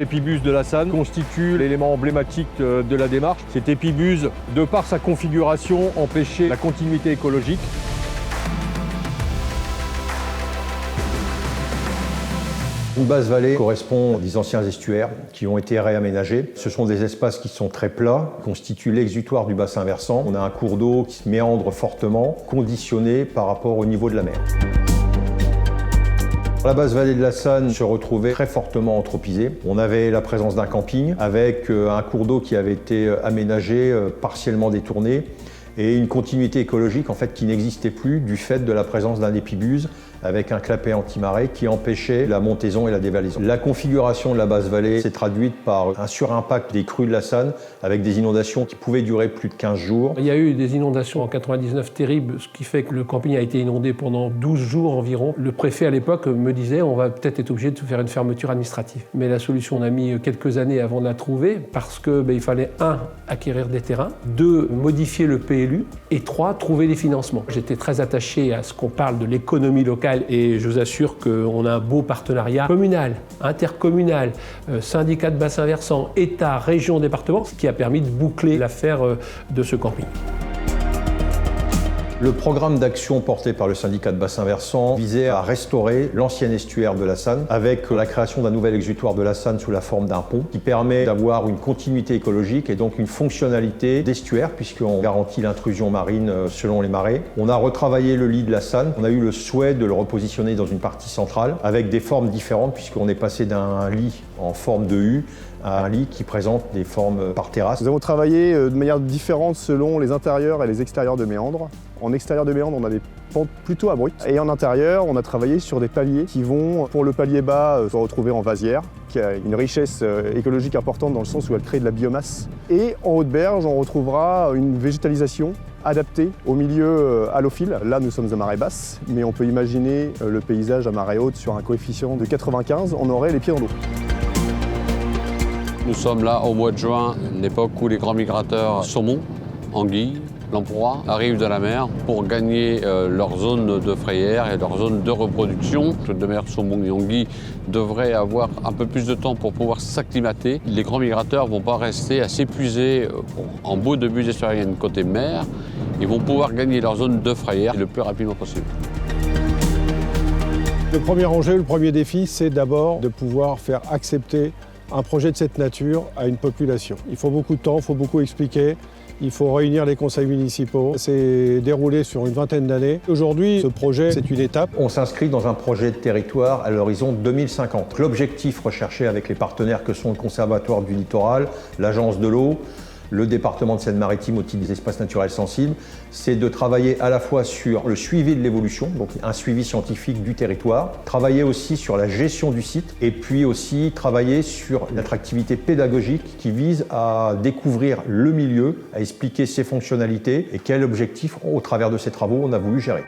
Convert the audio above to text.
L'épibuse de la Sanne constitue l'élément emblématique de la démarche. Cette épibuse, de par sa configuration, empêchait la continuité écologique. Une basse vallée correspond à des anciens estuaires qui ont été réaménagés. Ce sont des espaces qui sont très plats, qui constituent l'exutoire du bassin versant. On a un cours d'eau qui se méandre fortement, conditionné par rapport au niveau de la mer. La basse vallée de la Sanne se retrouvait très fortement anthropisée. On avait la présence d'un camping avec un cours d'eau qui avait été aménagé, partiellement détourné, et une continuité écologique en fait qui n'existait plus du fait de la présence d'un épibuse avec un clapet anti-marée qui empêchait la montaison et la dévalaison. La configuration de la basse vallée s'est traduite par un surimpact des crues de la Sanne avec des inondations qui pouvaient durer plus de 15 jours. Il y a eu des inondations en 99 terribles, ce qui fait que le camping a été inondé pendant 12 jours environ. Le préfet à l'époque me disait on va peut-être être obligé de faire une fermeture administrative. Mais la solution, on a mis quelques années avant de la trouver parce que il fallait 1. Acquérir des terrains, 2. Modifier le PLU et 3. Trouver des financements. J'étais très attaché à ce qu'on parle de l'économie locale et je vous assure qu'on a un beau partenariat communal, intercommunal, syndicat de bassin versant, État, région, département, ce qui a permis de boucler l'affaire de ce camping. Le programme d'action porté par le syndicat de bassin versant visait à restaurer l'ancien estuaire de la Sanne avec la création d'un nouvel exutoire de la Sanne sous la forme d'un pont qui permet d'avoir une continuité écologique et donc une fonctionnalité d'estuaire puisqu'on garantit l'intrusion marine selon les marées. On a retravaillé le lit de la Sanne. On a eu le souhait de le repositionner dans une partie centrale avec des formes différentes puisqu'on est passé d'un lit en forme de U à un lit qui présente des formes par terrasse. Nous avons travaillé de manière différente selon les intérieurs et les extérieurs de méandres. En extérieur de méandres, on a des pentes plutôt abruptes. Et en intérieur, on a travaillé sur des paliers qui vont, pour le palier bas, se retrouver en vasière, qui a une richesse écologique importante dans le sens où elle crée de la biomasse. Et en haute berge, on retrouvera une végétalisation adaptée au milieu halophile. Là, nous sommes à marée basse, mais on peut imaginer le paysage à marée haute sur un coefficient de 95, on aurait les pieds dans l'eau. Nous sommes là au mois de juin, l'époque où les grands migrateurs saumon, anguilles, lamproies arrivent de la mer pour gagner leur zone de frayère et leur zone de reproduction. De mer, saumon et anguilles devraient avoir un peu plus de temps pour pouvoir s'acclimater. Les grands migrateurs ne vont pas rester à s'épuiser en bout de buse estuarienne côté mer. Ils vont pouvoir gagner leur zone de frayère le plus rapidement possible. Le premier enjeu, le premier défi, c'est d'abord de pouvoir faire accepter un projet de cette nature à une population. Il faut beaucoup de temps, il faut beaucoup expliquer, il faut réunir les conseils municipaux. C'est déroulé sur une vingtaine d'années. Aujourd'hui, ce projet, c'est une étape. On s'inscrit dans un projet de territoire à l'horizon 2050. L'objectif recherché avec les partenaires que sont le Conservatoire du littoral, l'Agence de l'eau, le département de Seine-Maritime au titre des espaces naturels sensibles, c'est de travailler à la fois sur le suivi de l'évolution, donc un suivi scientifique du territoire, travailler aussi sur la gestion du site et puis aussi travailler sur l'attractivité pédagogique qui vise à découvrir le milieu, à expliquer ses fonctionnalités et quel objectif au travers de ces travaux on a voulu gérer.